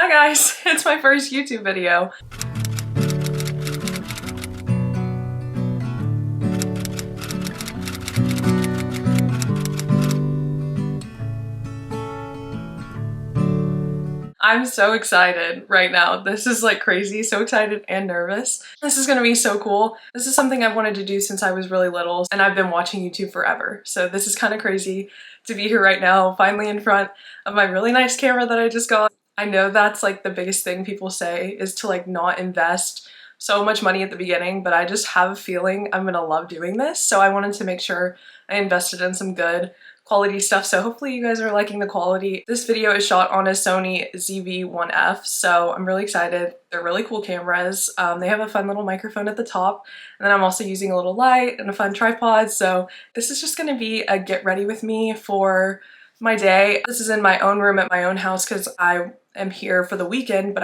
Hi guys, it's my first YouTube video. I'm so excited right now. This is like crazy, so excited and nervous. This is gonna be so cool. This is something I've wanted to do since I was really little and I've been watching YouTube forever. So this is kind of crazy to be here right now, finally in front of my really nice camera that I just got. I know that's like the biggest thing people say is to like not invest so much money at the beginning, but I just have a feeling I'm gonna love doing this. So I wanted to make sure I invested in some good quality stuff, so hopefully you guys are liking the quality. This video is shot on a Sony ZV-1F, so I'm really excited. They're really cool cameras. They have a fun little microphone at the top, and then I'm also using a little light and a fun tripod, so this is just gonna be a get ready with me for my day. This is in my own room at my own house because I am here for the weekend, but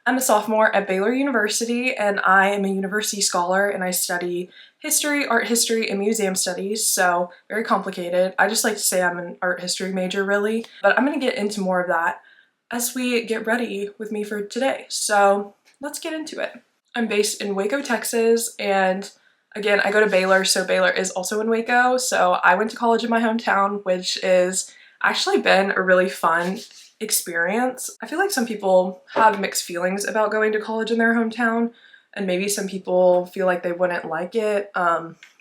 I'm a sophomore at Baylor University and I am a university scholar and I study history, art history, and museum studies, so very complicated. I just like to say I'm an art history major really, but I'm gonna get into more of that as we get ready with me for today. So let's get into it. I'm based in Waco, Texas, and again, I go to Baylor, so Baylor is also in Waco, so I went to college in my hometown, which is actually been a really fun experience. I feel like some people have mixed feelings about going to college in their hometown, and maybe some people feel like they wouldn't like it,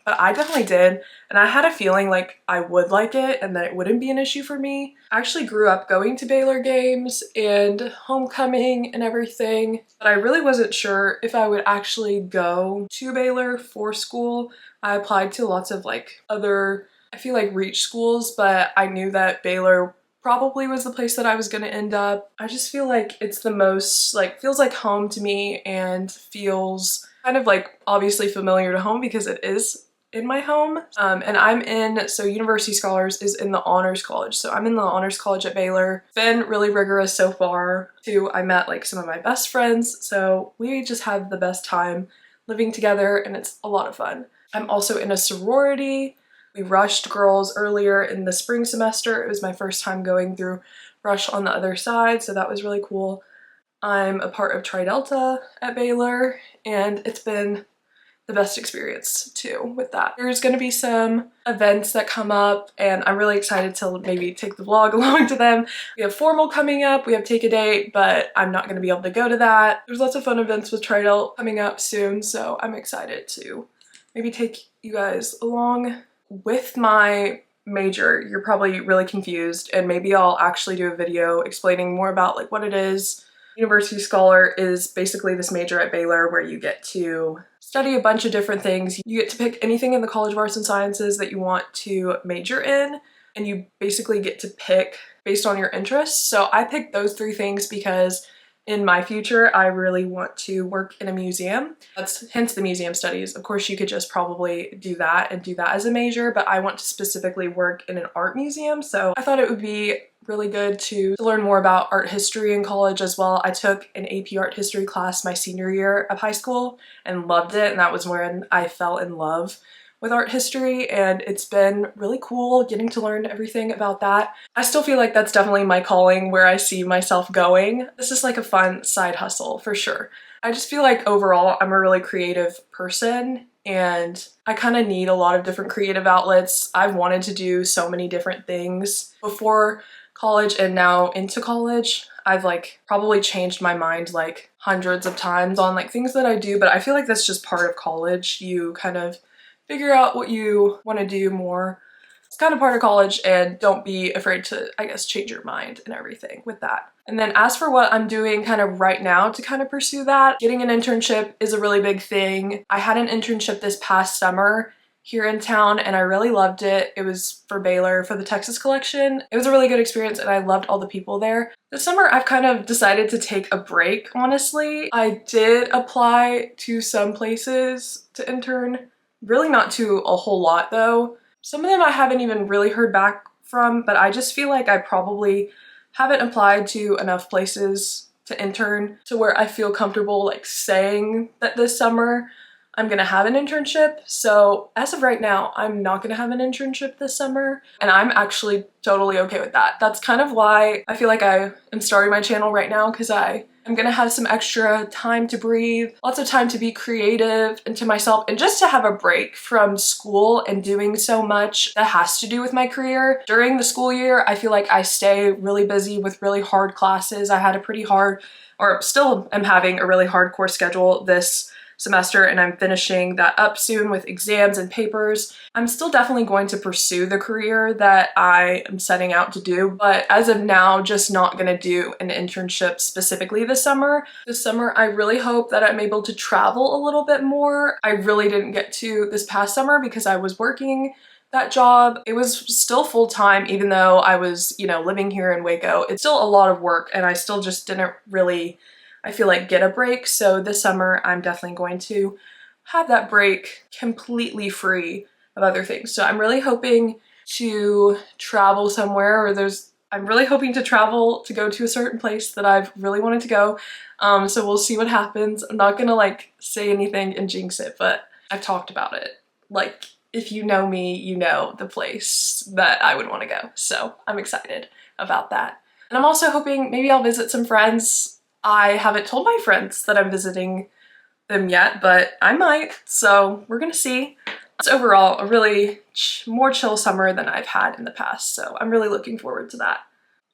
but I definitely did, and I had a feeling like I would like it and that it wouldn't be an issue for me. I actually grew up going to Baylor games and homecoming and everything, but I really wasn't sure if I would actually go to Baylor for school. I applied to lots of like other, I feel like reach schools, but I knew that Baylor probably was the place that I was gonna end up. I just feel like it's the most, like, feels like home to me and feels kind of like obviously familiar to home because it is in my home. And so University Scholars is in the Honors College. So I'm in the Honors College at Baylor. It's been really rigorous so far too. I met like some of my best friends. So we just have the best time living together and it's a lot of fun. I'm also in a sorority. We rushed girls earlier in the spring semester. It was my first time going through rush on the other side, so that was really cool. I'm a part of Tri Delta at Baylor, and it's been the best experience too with that. There's gonna be some events that come up, and I'm really excited to maybe take the vlog along to them. We have formal coming up, we have take a date, but I'm not gonna be able to go to that. There's lots of fun events with Tri Delta coming up soon, so I'm excited to maybe take you guys along. With my major, you're probably really confused, and maybe I'll actually do a video explaining more about like what it is. University Scholar is basically this major at Baylor where you get to study a bunch of different things. You get to pick anything in the College of Arts and Sciences that you want to major in, and you basically get to pick based on your interests. So I picked those three things because in my future, I really want to work in a museum. That's hence the museum studies. Of course, you could just probably do that and do that as a major, but I want to specifically work in an art museum. So I thought it would be really good to learn more about art history in college as well. I took an AP art history class my senior year of high school and loved it. And that was when I fell in love with art history, and it's been really cool getting to learn everything about that. I still feel like that's definitely my calling, where I see myself going. This is like a fun side hustle for sure. I just feel like overall I'm a really creative person and I kind of need a lot of different creative outlets. I've wanted to do so many different things before college and now into college. I've like probably changed my mind like hundreds of times on like things that I do, but I feel like that's just part of college. You kind of figure out what you want to do more. It's kind of part of college, and don't be afraid to, I guess, change your mind and everything with that. And then as for what I'm doing kind of right now to kind of pursue that, getting an internship is a really big thing. I had an internship this past summer here in town and I really loved it. It was for Baylor for the Texas collection. It was a really good experience and I loved all the people there. This summer I've kind of decided to take a break, honestly. I did apply to some places to intern. Really not to a whole lot though. Some of them I haven't even really heard back from, but I just feel like I probably haven't applied to enough places to intern to where I feel comfortable like saying that this summer I'm gonna have an internship. So as of right now, I'm not gonna have an internship this summer, and I'm actually totally okay with that. That's kind of why I feel like I am starting my channel right now, because I'm gonna have some extra time to breathe, lots of time to be creative and to myself, and just to have a break from school and doing so much that has to do with my career. During the school year, I feel like I stay really busy with really hard classes. I had a pretty hard, or still am having a really hardcore schedule this semester, and I'm finishing that up soon with exams and papers. I'm still definitely going to pursue the career that I am setting out to do, but as of now, just not gonna do an internship specifically this summer. This summer, I really hope that I'm able to travel a little bit more. I really didn't get to this past summer because I was working that job. It was still full-time, even though I was, you know, living here in Waco. It's still a lot of work, and I still just didn't really, I feel like, get a break. So this summer, I'm definitely going to have that break completely free of other things. So I'm really hoping to travel somewhere, or I'm really hoping to travel to go to a certain place that I've really wanted to go. So we'll see what happens. I'm not gonna like say anything and jinx it, but I've talked about it. Like, if you know me, you know the place that I would want to go. So I'm excited about that. And I'm also hoping maybe I'll visit some friends. I haven't told my friends that I'm visiting them yet, but I might, so we're gonna see. It's overall a really more chill summer than I've had in the past, so I'm really looking forward to that.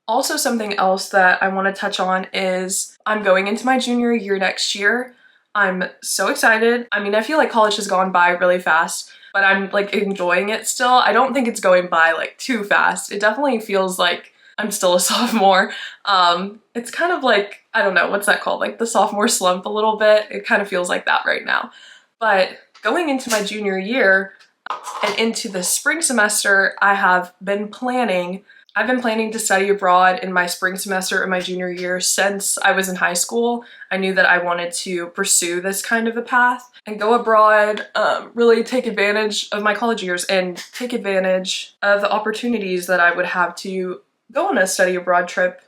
Also, something else that I want to touch on is I'm going into my junior year next year. I'm so excited. I mean, I feel like college has gone by really fast, but I'm like enjoying it still. I don't think it's going by like too fast. It definitely feels like I'm still a sophomore. It's kind of like, I don't know, what's that called? Like the sophomore slump a little bit. It kind of feels like that right now. But going into my junior year and into the spring semester, I've been planning to study abroad in my spring semester of my junior year since I was in high school. I knew that I wanted to pursue this kind of a path and go abroad, really take advantage of my college years and take advantage of the opportunities that I would have to go on a study abroad trip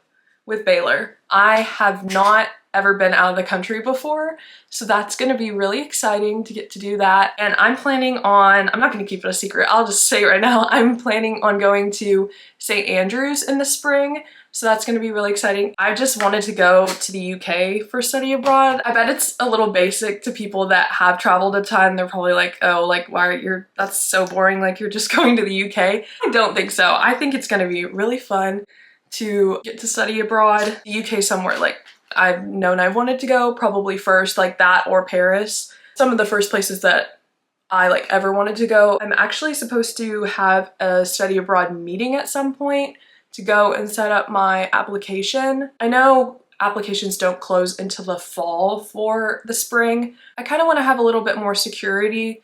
with Baylor. I have not ever been out of the country before, so that's gonna be really exciting to get to do that. And I'm planning on, I'm not gonna keep it a secret, I'll just say right now, I'm planning on going to St. Andrews in the spring, so that's gonna be really exciting. I just wanted to go to the UK for study abroad. I bet it's a little basic to people that have traveled a ton. They're probably like, oh, like, that's so boring, like you're just going to the UK. I don't think so. I think it's gonna be really fun to get to study abroad. The UK somewhere like I've known I wanted to go, probably first, like that or Paris. Some of the first places that I like ever wanted to go. I'm actually supposed to have a study abroad meeting at some point to go and set up my application. I know applications don't close until the fall for the spring. I kind of want to have a little bit more security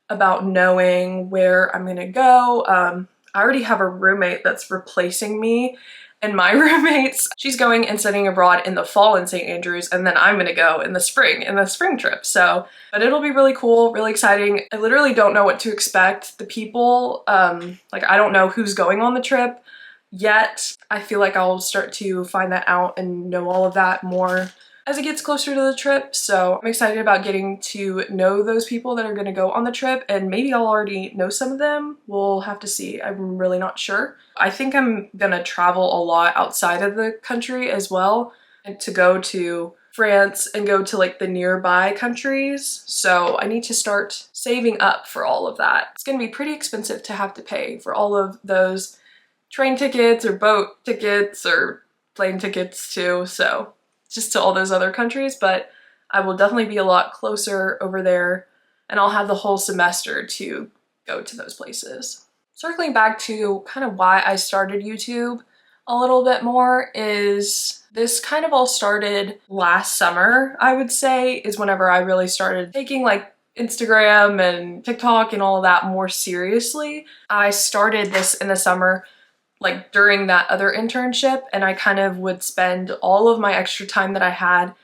about knowing where I'm gonna go. I already have a roommate that's replacing me, and my roommates, she's going and studying abroad in the fall in St. Andrews, and then I'm gonna go in the spring trip. So, but it'll be really cool, really exciting. I literally don't know what to expect. The people, like I don't know who's going on the trip yet. I feel like I'll start to find that out and know all of that more as it gets closer to the trip. So I'm excited about getting to know those people that are gonna go on the trip, and maybe I'll already know some of them. We'll have to see. I'm really not sure. I think I'm gonna travel a lot outside of the country as well, and to go to France and go to like the nearby countries. So I need to start saving up for all of that. It's gonna be pretty expensive to have to pay for all of those train tickets or boat tickets or plane tickets too. So just to all those other countries, but I will definitely be a lot closer over there, and I'll have the whole semester to go to those places. Circling back to kind of why I started YouTube a little bit more, is this kind of all started last summer, I would say, is whenever I really started taking like Instagram and TikTok and all of that more seriously. I started this in the summer, like during that other internship, and I kind of would spend all of my extra time that I had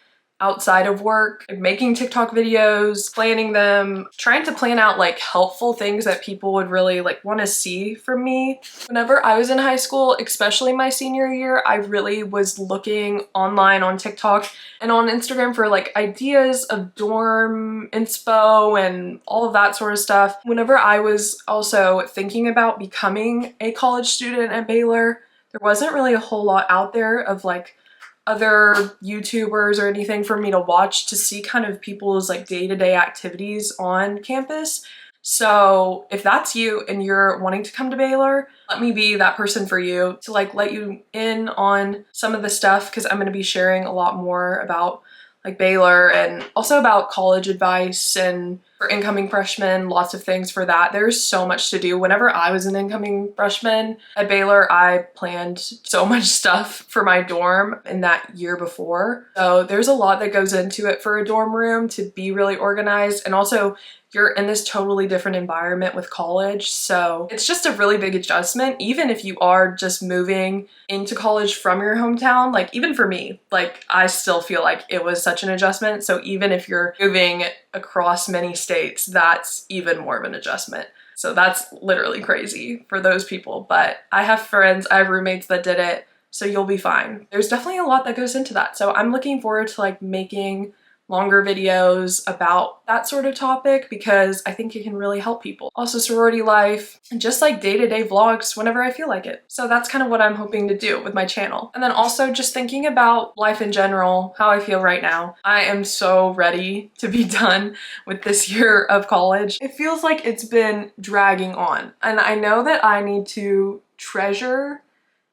outside of work, like making TikTok videos, planning them, trying to plan out like helpful things that people would really like want to see from me. Whenever I was in high school, especially my senior year, I really was looking online on TikTok and on Instagram for like ideas of dorm inspo and all of that sort of stuff. Whenever I was also thinking about becoming a college student at Baylor, there wasn't really a whole lot out there of like other YouTubers or anything for me to watch to see kind of people's like day-to-day activities on campus. So if that's you and you're wanting to come to Baylor, let me be that person for you to like let you in on some of the stuff, because I'm going to be sharing a lot more about like Baylor and also about college advice and for incoming freshmen, lots of things for that. There's so much to do. Whenever I was an incoming freshman at Baylor, I planned so much stuff for my dorm in that year before. So there's a lot that goes into it for a dorm room to be really organized, and also you're in this totally different environment with college. So it's just a really big adjustment, even if you are just moving into college from your hometown. Like even for me, like I still feel like it was such an adjustment. So even if you're moving across many states, that's even more of an adjustment. So that's literally crazy for those people. But I have friends, I have roommates that did it, so you'll be fine. There's definitely a lot that goes into that. So I'm looking forward to like making longer videos about that sort of topic, because I think it can really help people. Also sorority life and just like day-to-day vlogs whenever I feel like it. So that's kind of what I'm hoping to do with my channel. And then also just thinking about life in general, how I feel right now. I am so ready to be done with this year of college. It feels like it's been dragging on, and I know that I need to treasure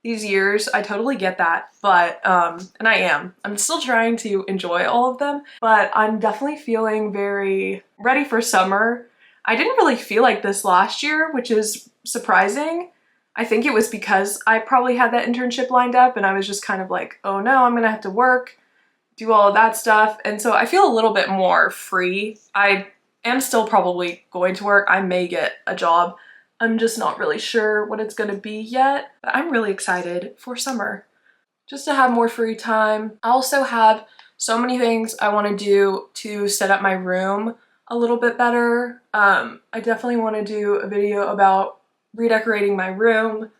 these years. I totally get that, but and I'm still trying to enjoy all of them, but I'm definitely feeling very ready for summer. I didn't really feel like this last year, which is surprising. I think it was because I probably had that internship lined up and I was just kind of like, oh no, I'm gonna have to work, do all of that stuff. And so I feel a little bit more free. I am still probably going to work. I may get a job. I'm just not really sure what it's gonna be yet, but I'm really excited for summer, just to have more free time. I also have so many things I wanna do to set up my room a little bit better. I definitely wanna do a video about redecorating my room.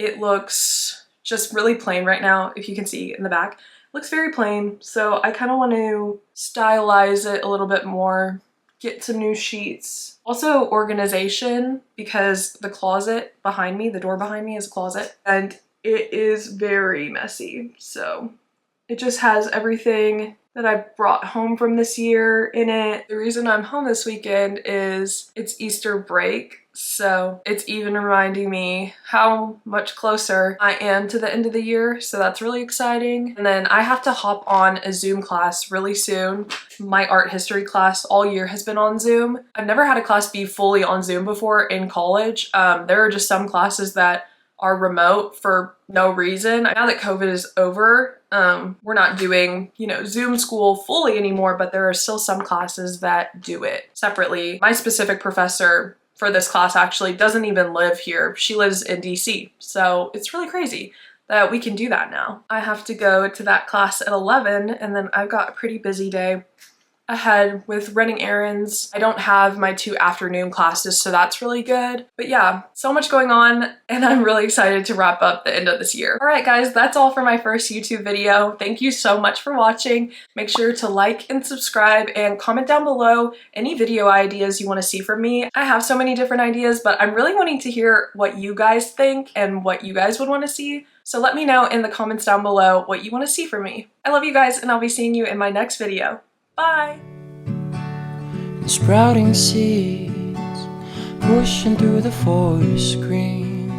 It looks just really plain right now, if you can see in the back. It looks very plain, so I kinda want to stylize it a little bit more, get some new sheets. Also organization, because the closet behind me, the door behind me is a closet, and it is very messy. So it just has everything that I brought home from this year in it. The reason I'm home this weekend is it's Easter break, so it's even reminding me how much closer I am to the end of the year, so that's really exciting. And then I have to hop on a Zoom class really soon. My art history class all year has been on Zoom. I've never had a class be fully on Zoom before in college. There are just some classes that are remote for no reason. Now that COVID is over, we're not doing, you know, Zoom school fully anymore, but there are still some classes that do it separately. My specific professor for this class actually doesn't even live here. She lives in DC, so it's really crazy that we can do that now. I have to go to that class at 11, and then I've got a pretty busy day ahead with running errands. I don't have my 2 afternoon classes, so that's really good. But yeah, so much going on, and I'm really excited to wrap up the end of this year. All right, guys, that's all for my first YouTube video. Thank you so much for watching. Make sure to like and subscribe and comment down below any video ideas you want to see from me. I have so many different ideas, but I'm really wanting to hear what you guys think and what you guys would want to see. So let me know in the comments down below what you want to see from me. I love you guys, and I'll be seeing you in my next video. Bye! Sprouting seeds, pushing through the forest green,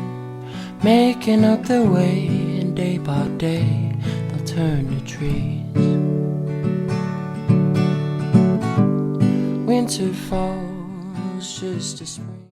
making up their way, and day by day they'll turn to trees. Winter falls just as spring.